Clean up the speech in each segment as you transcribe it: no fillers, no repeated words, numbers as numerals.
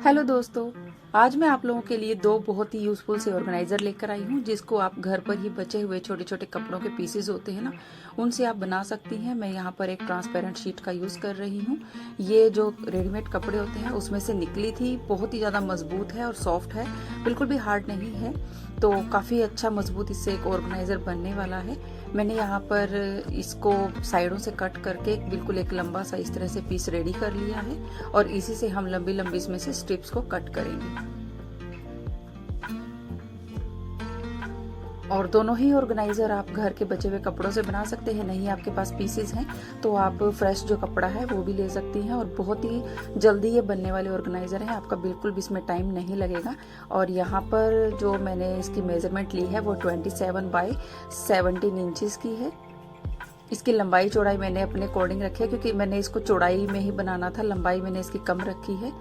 Hello दोस्तों, आज मैं आप लोगों के लिए दो बहुत ही यूज़फुल से ऑर्गेनाइज़र लेकर आई हूँ जिसको आप घर पर ही बचे हुए छोटे छोटे कपड़ों के पीसेस होते हैं ना, उनसे आप बना सकती हैं। मैं यहाँ पर एक ट्रांसपेरेंट शीट का यूज़ कर रही हूँ। ये जो रेडीमेड कपड़े होते हैं उसमें से निकली थी, बहुत ही ज़्यादा मजबूत है और सॉफ्ट है, बिल्कुल भी हार्ड नहीं है। तो काफ़ी अच्छा मजबूत इससे एक ऑर्गेनाइज़र बनने वाला है। मैंने यहाँ पर इसको साइडों से कट करके बिल्कुल एक लंबा सा इस तरह से पीस रेडी कर लिया है और इसी से हम लंबी लंबी इसमें से स्ट्रिप्स को कट करेंगे। और दोनों ही ऑर्गेनाइजर आप घर के बचे हुए कपड़ों से बना सकते हैं। नहीं आपके पास पीसेस हैं तो आप फ्रेश जो कपड़ा है वो भी ले सकती हैं और बहुत ही जल्दी ये बनने वाले ऑर्गेनाइजर हैं। आपका बिल्कुल भी इसमें टाइम नहीं लगेगा। और यहाँ पर जो मैंने इसकी मेजरमेंट ली है वो 27 बाय 17 इंचेस की है। इसकी लंबाई चौड़ाई मैंने अपने अकॉर्डिंग रखी है क्योंकि मैंने इसको चौड़ाई में ही बनाना था, लंबाई मैंने इसकी कम रखी है।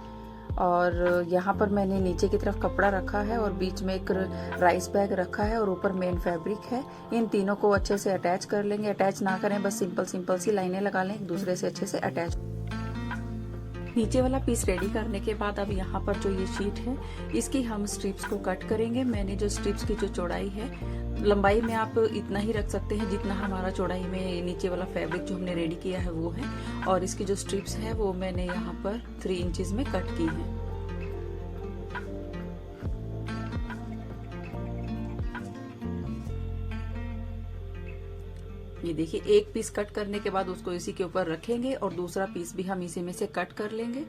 और यहाँ पर मैंने नीचे की तरफ कपड़ा रखा है और बीच में एक राइस बैग रखा है और ऊपर मेन फैब्रिक है। इन तीनों को अच्छे से अटैच कर लेंगे। अटैच ना करें, बस सिंपल सी लाइनें लगा लें एक दूसरे से अच्छे से अटैच। नीचे वाला पीस रेडी करने के बाद अब यहाँ पर जो ये शीट है इसकी हम स्ट्रिप्स को कट करेंगे। मैंने जो स्ट्रिप्स की जो चौड़ाई है, लंबाई में आप इतना ही रख सकते हैं जितना हमारा चौड़ाई में नीचे वाला फैब्रिक जो हमने रेडी किया है वो है। और इसकी जो स्ट्रिप्स है वो मैंने यहाँ पर 3 इंचेस में कट की है। ये देखिए, एक पीस कट करने के बाद उसको इसी के ऊपर रखेंगे और दूसरा पीस भी हम इसी में से कट कर लेंगे।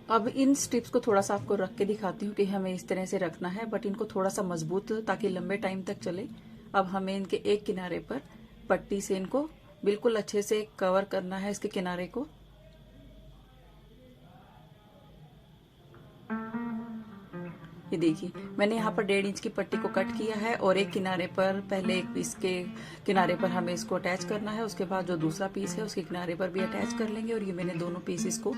अब इन स्ट्रिप्स को थोड़ा सा आपको रख के दिखाती हूँ कि हमें इस तरह से रखना है, बट इनको थोड़ा सा मजबूत ताकि लंबे टाइम तक चले। अब हमें इनके एक किनारे पर पट्टी से इनको बिल्कुल अच्छे से कवर करना है, इसके किनारे को। ये देखिए, मैंने यहाँ पर 1.5 इंच की पट्टी को कट किया है और एक किनारे पर, पहले एक पीस के किनारे पर हमें इसको अटैच करना है। उसके बाद जो दूसरा पीस है उसके किनारे पर भी अटैच कर लेंगे। और ये मैंने दोनों पीसेस को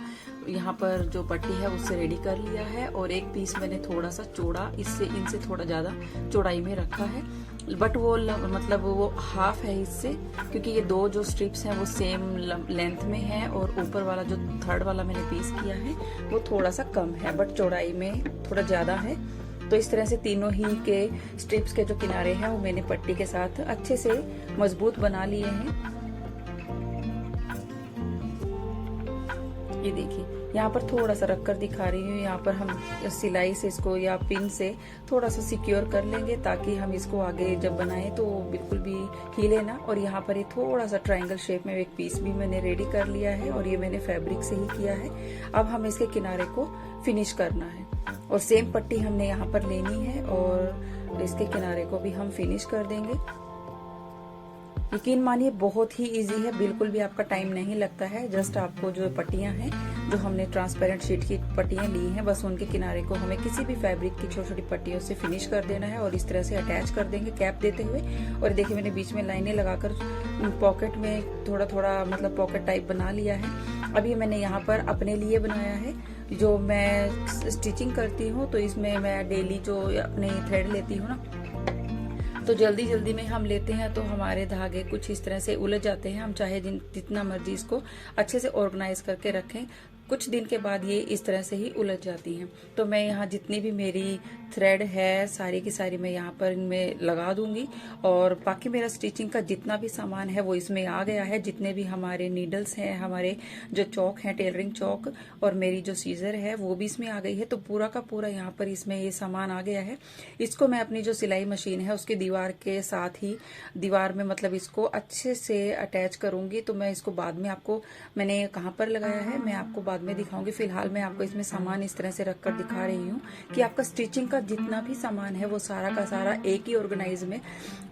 यहाँ पर जो पट्टी है उससे रेडी कर लिया है। और एक पीस मैंने थोड़ा सा चौड़ा, इससे इनसे थोड़ा ज़्यादा चौड़ाई में रखा है, बट वो मतलब वो हाफ है इससे, क्योंकि ये दो जो स्ट्रिप्स हैं वो सेम लेंथ में है और ऊपर वाला जो थर्ड वाला मैंने पीस किया है वो थोड़ा सा कम है, बट चौड़ाई में थोड़ा ज़्यादा है। तो इस तरह से तीनों ही के स्ट्रिप्स के जो किनारे हैं वो मैंने पट्टी के साथ अच्छे से मजबूत बना लिए हैं। ये देखिए, यहाँ पर थोड़ा सा रखकर दिखा रही हूँ। यहाँ पर हम सिलाई से इसको या पिन से थोड़ा सा सिक्योर कर लेंगे ताकि हम इसको आगे जब बनाएं तो बिल्कुल भी हिले ना। और यहाँ पर ये थोड़ा सा ट्रायंगल शेप में एक पीस भी मैंने रेडी कर लिया है और ये मैंने फैब्रिक से ही किया है। अब हम इसके किनारे को फिनिश करना है और सेम पट्टी हमने यहाँ पर लेनी है और इसके किनारे को भी हम फिनिश कर देंगे। यकीन मानिए बहुत ही इजी है, बिल्कुल भी आपका टाइम नहीं लगता है। जस्ट आपको जो पट्टियां हैं, जो हमने ट्रांसपेरेंट शीट की पट्टियां ली हैं, बस उनके किनारे को हमें किसी भी फैब्रिक की छोटी छोटी पट्टियों से फिनिश कर देना है और इस तरह से अटैच कर देंगे कैप देते हुए। और देखिए, मैंने बीच में लाइनें लगाकर पॉकेट में थोड़ा थोड़ा मतलब पॉकेट टाइप बना लिया है। अब ये मैंने यहाँ पर अपने लिए बनाया है। जो मैं स्टिचिंग करती हूँ तो इसमें मैं डेली जो अपने थ्रेड लेती हूँ ना, तो जल्दी जल्दी में हम लेते हैं तो हमारे धागे कुछ इस तरह से उलझ जाते हैं। हम चाहे जितना मर्जी इसको अच्छे से ऑर्गेनाइज करके रखें, कुछ दिन के बाद ये इस तरह से ही उलझ जाती हैं। तो मैं यहाँ जितनी भी मेरी थ्रेड है सारी की सारी मैं यहाँ पर इनमें लगा दूंगी। और बाकी मेरा स्टिचिंग का जितना भी सामान है वो इसमें आ गया है। जितने भी हमारे नीडल्स हैं, हमारे जो चौक हैं, टेलरिंग चौक, और मेरी जो सीजर है वो भी इसमें आ गई है। तो पूरा का पूरा यहाँ पर इसमें ये सामान आ गया है। इसको मैं अपनी जो सिलाई मशीन है उसकी दीवार के साथ ही, दीवार में मतलब इसको अच्छे से अटैच करूंगी। तो मैं इसको बाद में आपको, मैंने कहाँ पर लगाया है मैं आपको बाद में दिखाऊंगी। फिलहाल मैं आपको इसमें सामान इस तरह से रखकर दिखा रही हूँ कि आपका स्टिचिंग का जितना भी सामान है वो सारा का सारा एक ही ऑर्गेनाइजर में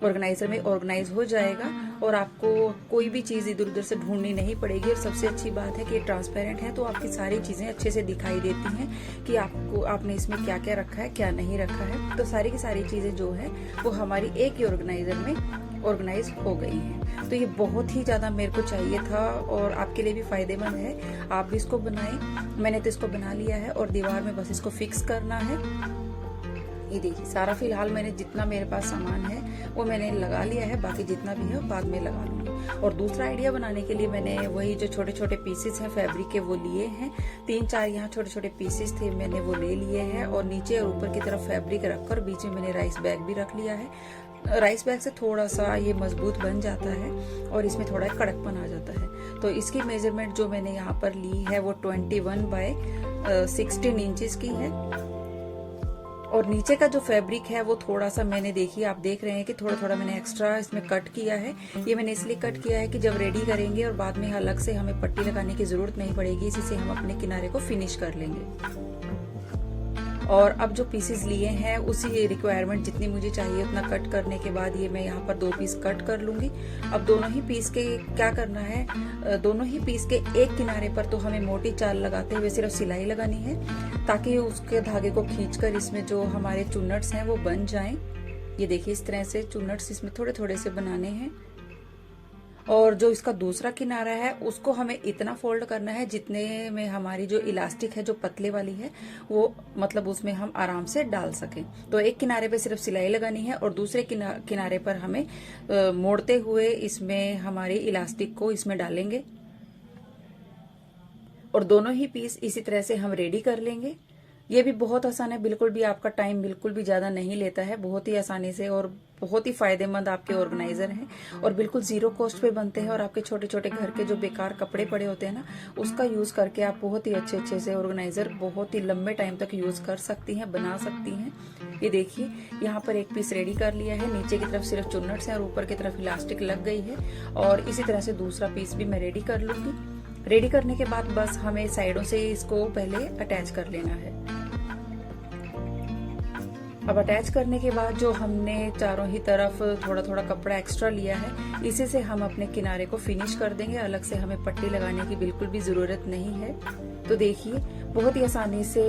ऑर्गेनाइज हो जाएगा और आपको कोई भी चीज इधर उधर से ढूंढनी नहीं पड़ेगी। और सबसे अच्छी बात है कि ये ट्रांसपेरेंट है तो आपकी सारी चीजें अच्छे से दिखाई देती हैं कि आपने इसमें क्या क्या रखा है, क्या नहीं रखा है। तो सारी की सारी चीजें जो है वो हमारी एक ही ऑर्गेनाइजर में ऑर्गेनाइज हो गई हैं। तो ये बहुत ही ज्यादा मेरे को चाहिए था और आपके लिए भी फायदेमंद है। आप भी इसको बनाएं। मैंने तो इसको बना लिया है और दीवार में बस इसको फिक्स करना है। ये देखिए, सारा फिलहाल मैंने जितना मेरे पास सामान है वो मैंने लगा लिया है, बाकी जितना भी है बाद में लगा लूंगी। और दूसरा आइडिया बनाने के लिए मैंने वही जो छोटे छोटे पीसेस हैं फैब्रिक के वो लिए हैं, 3-4 यहाँ छोटे छोटे पीसेस थे, मैंने वो ले लिए हैं। और नीचे और ऊपर की तरफ फैब्रिक रखकर बीच में मैंने राइस बैग भी रख लिया है। राइस बैग से थोड़ा सा ये मजबूत बन जाता है और इसमें थोड़ा कड़कपन आ जाता है। तो इसकी मेजरमेंट जो मैंने यहाँ पर ली है वो 21 बाय 16 इंचेस की है। और नीचे का जो फैब्रिक है वो थोड़ा सा मैंने देखिए, आप देख रहे हैं कि थोड़ा थोड़ा मैंने एक्स्ट्रा इसमें कट किया है। ये मैंने इसलिए कट किया है कि जब रेडी करेंगे और बाद में अलग से हमें पट्टी लगाने की जरूरत नहीं पड़ेगी, इसी से हम अपने किनारे को फिनिश कर लेंगे। और अब जो पीसेस लिए हैं उसी रिक्वायरमेंट जितनी मुझे चाहिए उतना कट करने के बाद ये मैं यहाँ पर 2 पीस कट कर लूंगी। अब दोनों ही पीस के क्या करना है, दोनों ही पीस के एक किनारे पर तो हमें मोटी चाल लगाते हुए सिर्फ सिलाई लगानी है, ताकि उसके धागे को खींचकर इसमें जो हमारे चुन्नट्स हैं वो बन जाएं। ये देखिए इस तरह से चुन्नट्स इसमें थोड़े थोड़े से बनाने हैं। और जो इसका दूसरा किनारा है उसको हमें इतना फोल्ड करना है जितने में हमारी जो इलास्टिक है जो पतले वाली है वो मतलब उसमें हम आराम से डाल सकें। तो एक किनारे पे सिर्फ सिलाई लगानी है और दूसरे किनारे पर हमें मोड़ते हुए इसमें हमारी इलास्टिक को इसमें डालेंगे। और दोनों ही पीस इसी तरह से हम रेडी कर लेंगे। ये भी बहुत आसान है, बिल्कुल भी आपका टाइम बिल्कुल भी ज्यादा नहीं लेता है, बहुत ही आसानी से और बहुत ही फायदेमंद आपके ऑर्गेनाइजर हैं और बिल्कुल जीरो कॉस्ट पे बनते हैं। और आपके छोटे छोटे घर के जो बेकार कपड़े पड़े होते हैं ना, उसका यूज करके आप बहुत ही अच्छे अच्छे से ऑर्गेनाइजर बहुत ही लंबे टाइम तक यूज कर सकती हैं, बना सकती हैं। ये देखिए यहाँ पर एक पीस रेडी कर लिया है, नीचे की तरफ सिर्फ चुन्नट्स हैं और ऊपर की तरफ इलास्टिक लग गई है। और इसी तरह से दूसरा पीस भी मैं रेडी कर लूंगी। रेडी करने के बाद बस हमें साइडों से इसको पहले अटैच कर लेना है। अब अटैच करने के बाद जो हमने चारों ही तरफ थोड़ा थोड़ा कपड़ा एक्स्ट्रा लिया है, इसी से हम अपने किनारे को फिनिश कर देंगे। अलग से हमें पट्टी लगाने की बिल्कुल भी जरूरत नहीं है। तो देखिए बहुत ही आसानी से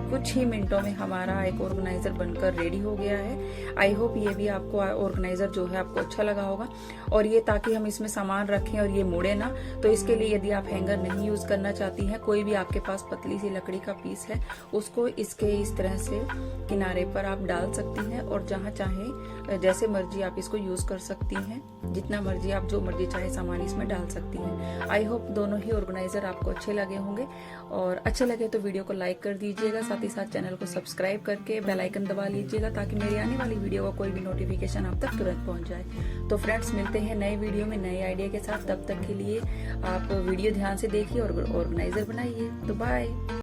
कुछ ही मिनटों में हमारा एक ऑर्गेनाइजर बनकर रेडी हो गया है। आई होप ये भी आपको ऑर्गेनाइजर जो है आपको अच्छा लगा होगा। और ये ताकि हम इसमें सामान रखें और ये मुड़े ना, तो इसके लिए यदि आप हैंगर नहीं यूज करना चाहती हैं, कोई भी आपके पास पतली सी लकड़ी का पीस है उसको इसके इस तरह से किनारे पर आप डाल सकती हैं और जहां चाहे जैसे मर्जी आप इसको यूज कर सकती हैं, जितना मर्जी आप जो मर्जी चाहे सामान इसमें डाल सकती हैं। आई होप दोनों ही ऑर्गेनाइजर आपको अच्छे लगे होंगे और अच्छे लगे तो वीडियो को लाइक कर दीजिएगा, साथ ही साथ चैनल को सब्सक्राइब करके बेल आइकन दबा लीजिएगा ताकि मेरी आने वाली वीडियो का कोई भी नोटिफिकेशन आप तक तुरंत पहुंच जाए। तो फ्रेंड्स मिलते हैं नए वीडियो में नए आइडिया के साथ, तब तक के लिए आप वीडियो ध्यान से देखिए और ऑर्गेनाइजर बनाइए। तो बाय।